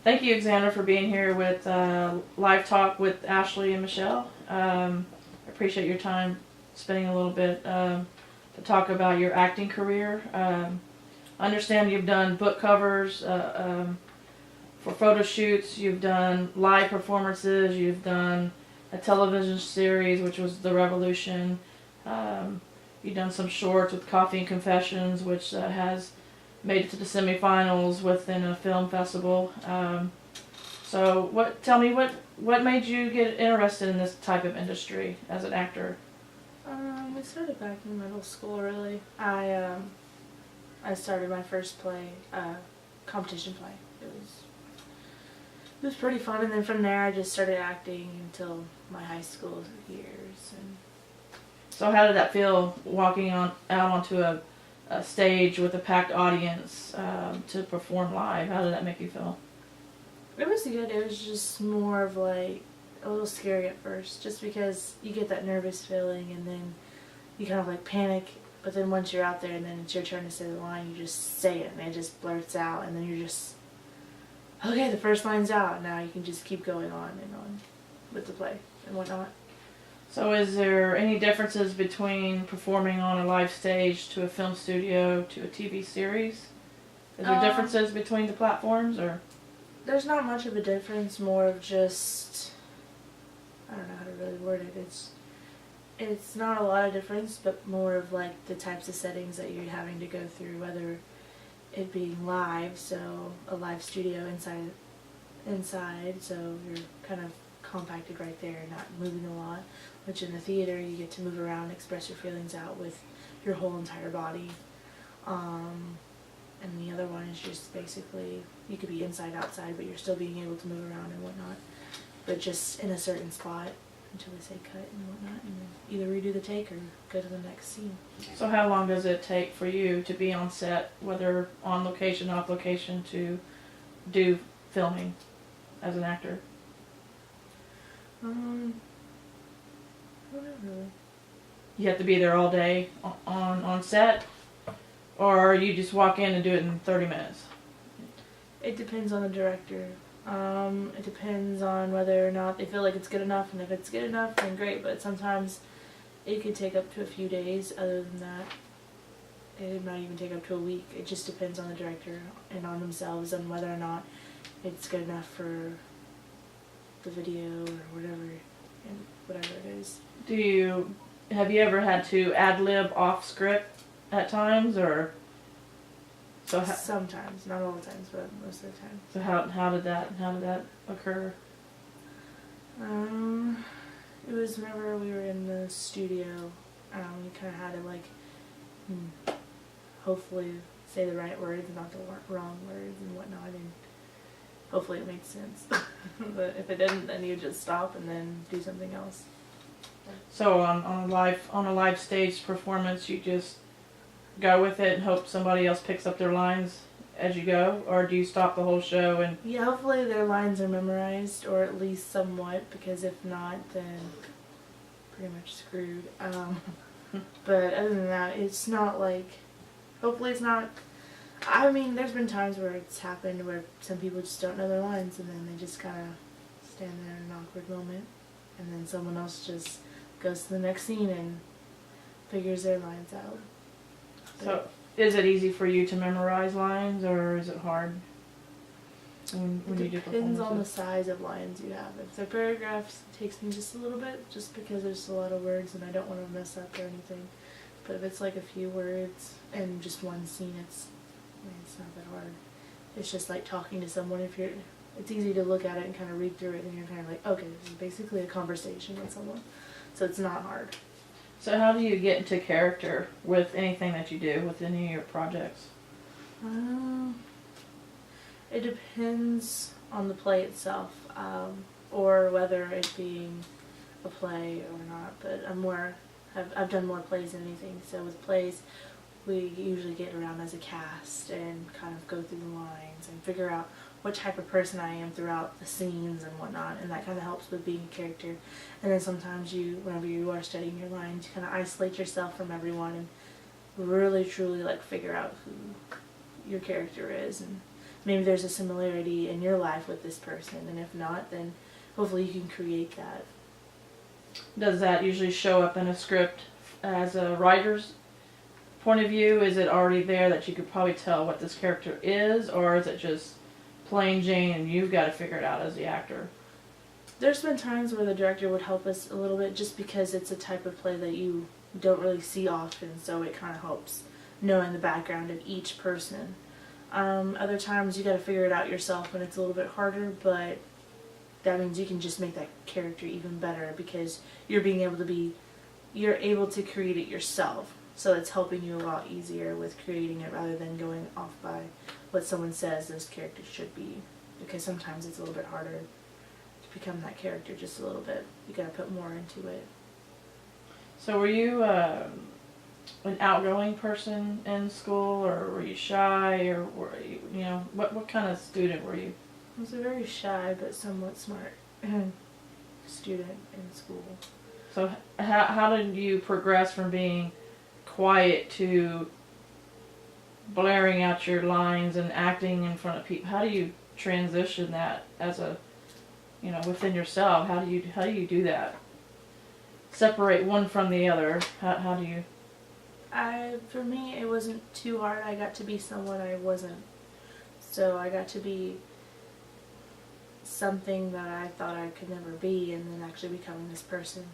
Thank you, Xander, for being here with Live Talk with Ashley and Michelle. I appreciate your time spending a little bit to talk about your acting career. I understand you've done book covers for photo shoots, you've done live performances, you've done a television series, which was The Revolution. You've done some shorts with Coffee and Confessions, which has made it to the semifinals within a film festival. Tell me what made you get interested in this type of industry as an actor? It started back in middle school. Really, I started my first play, competition play. It was pretty fun, and then from there I just started acting until my high school years. And so, how did that feel walking out onto a stage with a packed audience to perform live? How did that make you feel? it was good. It was just more of like a little scary at first, just because you get that nervous feeling, and then you kind of like panic. But then once you're out there, and then it's your turn to say the line, you just say it, and it just blurts out, and then you're just, okay, the first line's out. Now you can just keep going on and on with the play and whatnot. So, is there any differences between performing on a live stage to a film studio to a TV series? Is there differences between the platforms, or? There's not much of a difference. More of just, I don't know how to really word it. It's not a lot of difference, but more of like the types of settings that you're having to go through, whether it being live, so a live studio inside, so you're kind of compacted right there, not moving a lot, which in the theater you get to move around, express your feelings out with your whole entire body. And the other one is just basically, you could be inside, outside, but you're still being able to move around and whatnot, but just in a certain spot until they say cut and whatnot, and then either redo the take or go to the next scene. So how long does it take for you to be on set, whether on location, off location, to do filming as an actor? I don't know really. You have to be there all day on set, or you just walk in and do it in 30 minutes? It depends on the director. It depends on whether or not they feel like it's good enough, and if it's good enough, then great, but sometimes it could take up to a few days. Other than that, it might even take up to a week. It just depends on the director and on themselves, and whether or not it's good enough for the video or whatever, and whatever it is. Have you ever had to ad-lib off script at times, or? Sometimes, not all the times, but most of the time. So how did that occur? It was whenever we were in the studio. You kind of had to like, hopefully say the right words, not the wrong words and whatnot, and hopefully it made sense. But if it didn't, then you just stop and then do something else. So on a live stage performance, you just go with it and hope somebody else picks up their lines as you go, or do you stop the whole show and? Yeah, hopefully their lines are memorized, or at least somewhat, because if not, then pretty much screwed. But other than that, it's not like, hopefully it's not, I mean, there's been times where it's happened where some people just don't know their lines, and then they just kind of stand there in an awkward moment, and then someone else just goes to the next scene and figures their lines out. So, is it easy for you to memorize lines, or is it hard when you do performances? It depends on the size of lines you have. If they're paragraphs, it takes me just a little bit, just because there's a lot of words and I don't want to mess up or anything. But if it's like a few words and just one scene, it's not that hard. It's just like talking to someone. It's easy to look at it and kind of read through it, and you're kind of like, okay, this is basically a conversation with someone. So it's not hard. So how do you get into character with anything that you do, with any of your projects? It depends on the play itself, or whether it being a play or not. But I've done more plays than anything. So with plays, we usually get around as a cast and kind of go through the lines and figure out what type of person I am throughout the scenes and whatnot, and that kind of helps with being a character. And then sometimes whenever you are studying your lines, you kind of isolate yourself from everyone and really truly like figure out who your character is. And maybe there's a similarity in your life with this person, and if not, then hopefully you can create that. Does that usually show up in a script as a writer's point of view? Is it already there that you could probably tell what this character is, or is it just plain Jane and you've got to figure it out as the actor? There's been times where the director would help us a little bit just because it's a type of play that you don't really see often, so it kind of helps knowing the background of each person. Other times you got to figure it out yourself and it's a little bit harder, but that means you can just make that character even better because you're able to create it yourself. So it's helping you a lot easier with creating it rather than going off by what someone says this character should be, because sometimes it's a little bit harder to become that character just a little bit. You got to put more into it. So were you an outgoing person in school, or were you shy, or were you, what kind of student were you? I was a very shy but somewhat smart student in school. So how did you progress from being quiet to blaring out your lines and acting in front of people? How do you transition that as a, within yourself? How do you do that? Separate one from the other. How do you? For me, it wasn't too hard. I got to be someone I wasn't. So I got to be something that I thought I could never be, and then actually becoming this person.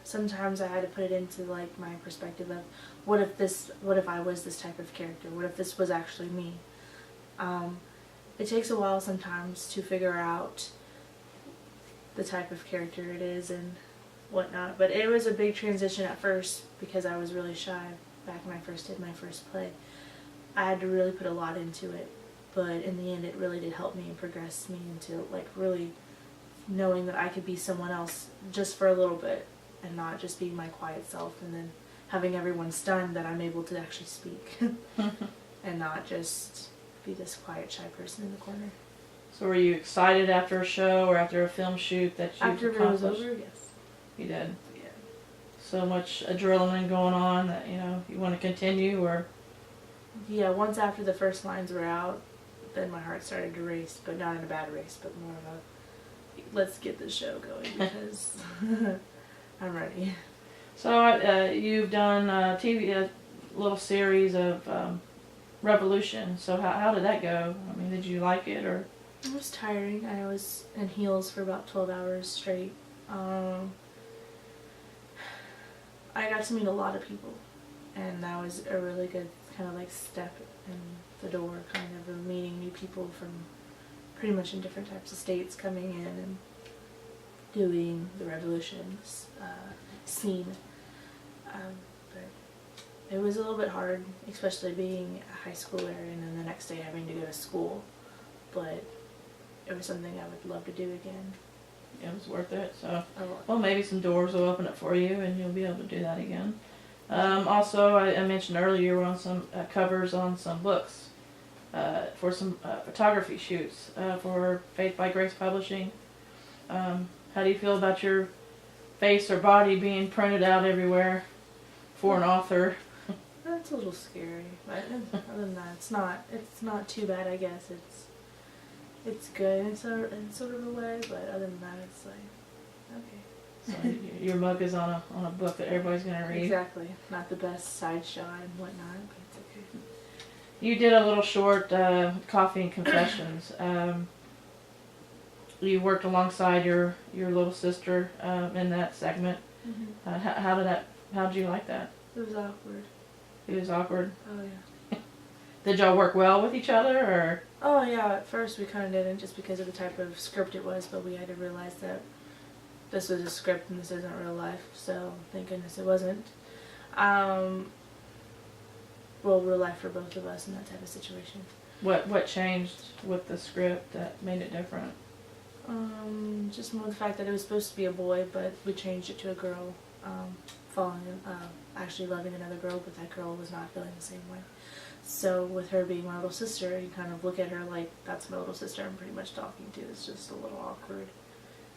Sometimes I had to put it into like my perspective of what if I was this type of character? What if this was actually me? It takes a while sometimes to figure out the type of character it is and whatnot, but it was a big transition at first because I was really shy back when I first did my first play. I had to really put a lot into it, but in the end it really did help me and progress me into like really knowing that I could be someone else just for a little bit and not just be my quiet self, and then having everyone stunned that I'm able to actually speak and not just be this quiet shy person in the corner. So were you excited after a show or after a film shoot that you After it was over, yes. You did. Yeah. So much adrenaline going on that you want to continue, or? Yeah, once after the first lines were out, then my heart started to race, but not in a bad race, but more of a let's get this show going because I'm ready. So you've done a little series of Revolution. So how did that go? I mean, did you like it, or? It was tiring. I was in heels for about 12 hours straight. I got to meet a lot of people, and that was a really good kind of like step in the door, kind of meeting new people from pretty much in different types of states coming in and doing the Revolution scene. But it was a little bit hard, especially being a high schooler and then the next day having to go to school, but it was something I would love to do again. It was worth it. So, well, maybe some doors will open up for you, and you'll be able to do that again. Also, I mentioned earlier you were on some covers on some books for some photography shoots for Faith by Grace Publishing. How do you feel about your face or body being printed out everywhere for an author? That's a little scary, but other than that, it's not too bad. I guess it's good in sort of a way, but other than that, it's like okay. So your mug is on a book that everybody's gonna read. Exactly, not the best side shot and whatnot, but it's okay. You did a little short Coffee and Confessions. You worked alongside your little sister in that segment. Mm-hmm. How did you like that? It was awkward. It was awkward. Oh yeah. Did y'all work well with each other, or? Oh yeah, at first we kind of didn't just because of the type of script it was, but we had to realize that this was a script and this isn't real life, so thank goodness it wasn't. Well, real life for both of us in that type of situation. What changed with the script that made it different? Just more the fact that it was supposed to be a boy, but we changed it to a girl, actually loving another girl, but that girl was not feeling the same way. So with her being my little sister, you kind of look at her like, that's my little sister I'm pretty much talking to. It's just a little awkward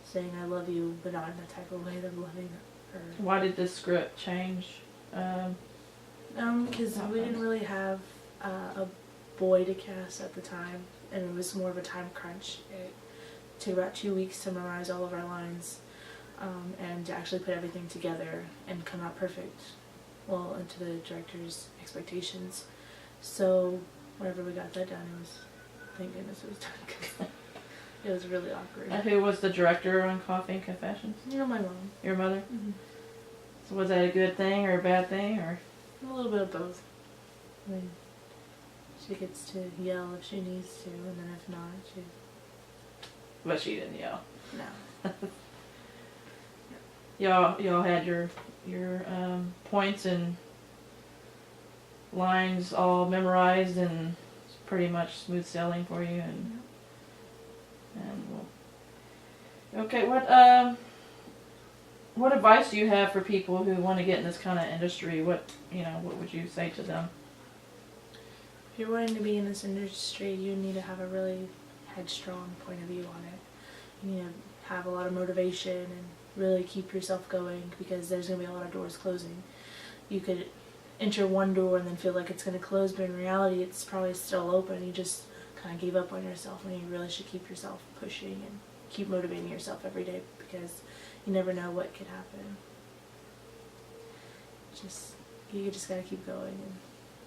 saying I love you, but not in the type of way that I'm loving her. Why did the script change? Because we didn't really have a boy to cast at the time, and it was more of a time crunch. It took about 2 weeks to memorize all of our lines, and to actually put everything together and come out perfect, well, into the director's expectations. So whenever we got that done, it was, thank goodness it was done, 'cause it was really awkward. Who was the director on Coffee and Confessions? You know, my mom. Your mother? Mm-hmm. So was that a good thing or a bad thing, or? A little bit of both. I mean, she gets to yell if she needs to, and then if not, she But she didn't yell. no. Y'all had your points and lines all memorized, and it's pretty much smooth sailing for you. And well, okay, what advice do you have for people who want to get in this kind of industry? What would you say to them? If you're wanting to be in this industry, you need to have a really headstrong point of view on it. You need to have a lot of motivation and really keep yourself going, because there's going to be a lot of doors closing. You could enter one door and then feel like it's going to close, but in reality it's probably still open. You just kind of gave up on yourself, and you really should keep yourself pushing and keep motivating yourself every day, because you never know what could happen. You just got to keep going. And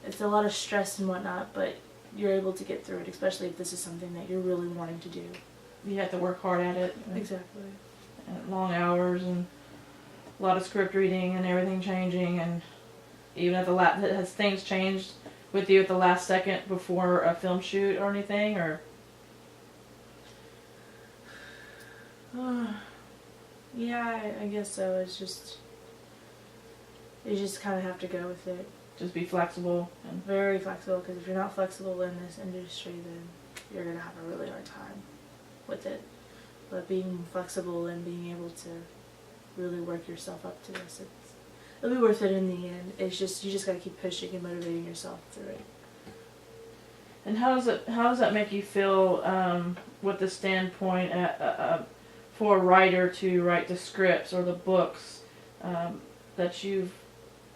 it's a lot of stress and whatnot, but you're able to get through it, especially if this is something that you're really wanting to do. You have to work hard at it. Exactly. And long hours and a lot of script reading and everything changing, and even at has things changed with you at the last second before a film shoot or anything, or? Yeah, I guess so. You just kind of have to go with it. Just be flexible and Very flexible, because if you're not flexible in this industry, then you're going to have a really hard time with it. But being flexible and being able to really work yourself up to this, it'll be worth it in the end. It's just, you just got to keep pushing and motivating yourself through it. And how does that make you feel with the standpoint for a writer to write the scripts or the books that you've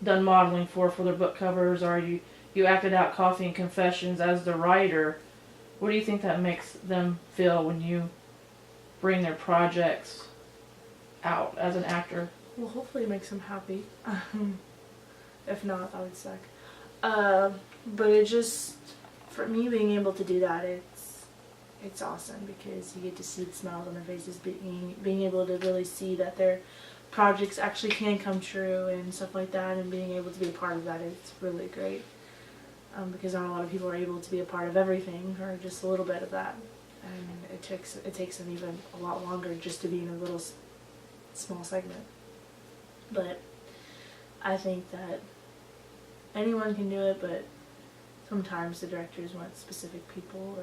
done modeling for their book covers, or you acted out Coffee and Confessions as the writer? What do you think that makes them feel when you bring their projects out as an actor? Well, hopefully it makes them happy. If not, that would suck. But it just, for me, being able to do that, it's awesome, because you get to see the smiles on their faces, being able to really see that their projects actually can come true and stuff like that, and being able to be a part of that, it's really great. Because not a lot of people are able to be a part of everything, or just a little bit of that. And it takes them even a lot longer just to be in a little small segment. But I think that anyone can do it, but sometimes the directors want specific people,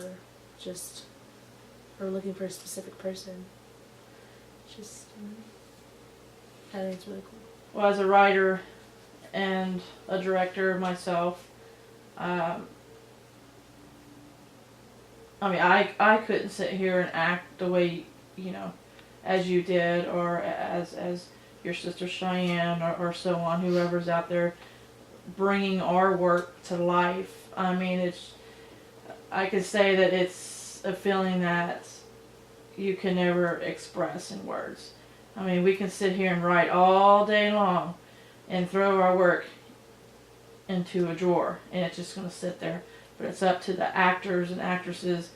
or looking for a specific person. I think it's really cool. Well, as a writer and a director myself, I couldn't sit here and act the way, as you did, or as your sister Cheyenne, or so on, whoever's out there bringing our work to life. I could say that it's a feeling that you can never express in words. We can sit here and write all day long and throw our work into a drawer, and it's just going to sit there. But it's up to the actors and actresses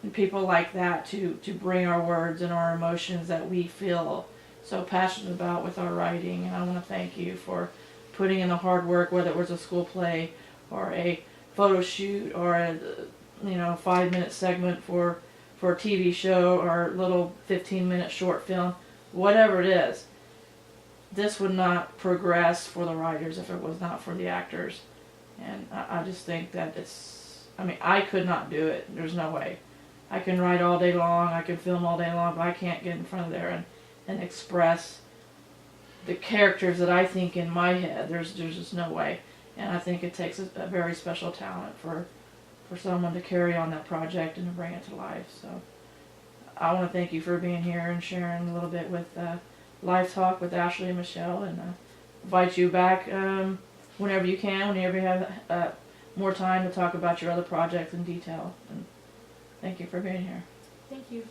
and people like that to bring our words and our emotions that we feel so passionate about with our writing. And I want to thank you for putting in the hard work, whether it was a school play or a photo shoot or a 5-minute segment for a TV show or a little 15-minute short film, whatever it is. This would not progress for the writers if it was not for the actors. And I just think that I could not do it. There's no way. I can write all day long, I can film all day long, but I can't get in front of there and express the characters that I think in my head. There's just no way. And I think it takes a very special talent for someone to carry on that project and to bring it to life. So I want to thank you for being here and sharing a little bit with Live Talk with Ashley and Michelle, and invite you back whenever you can, whenever you have more time to talk about your other projects in detail. And Thank you for being here. Thank you.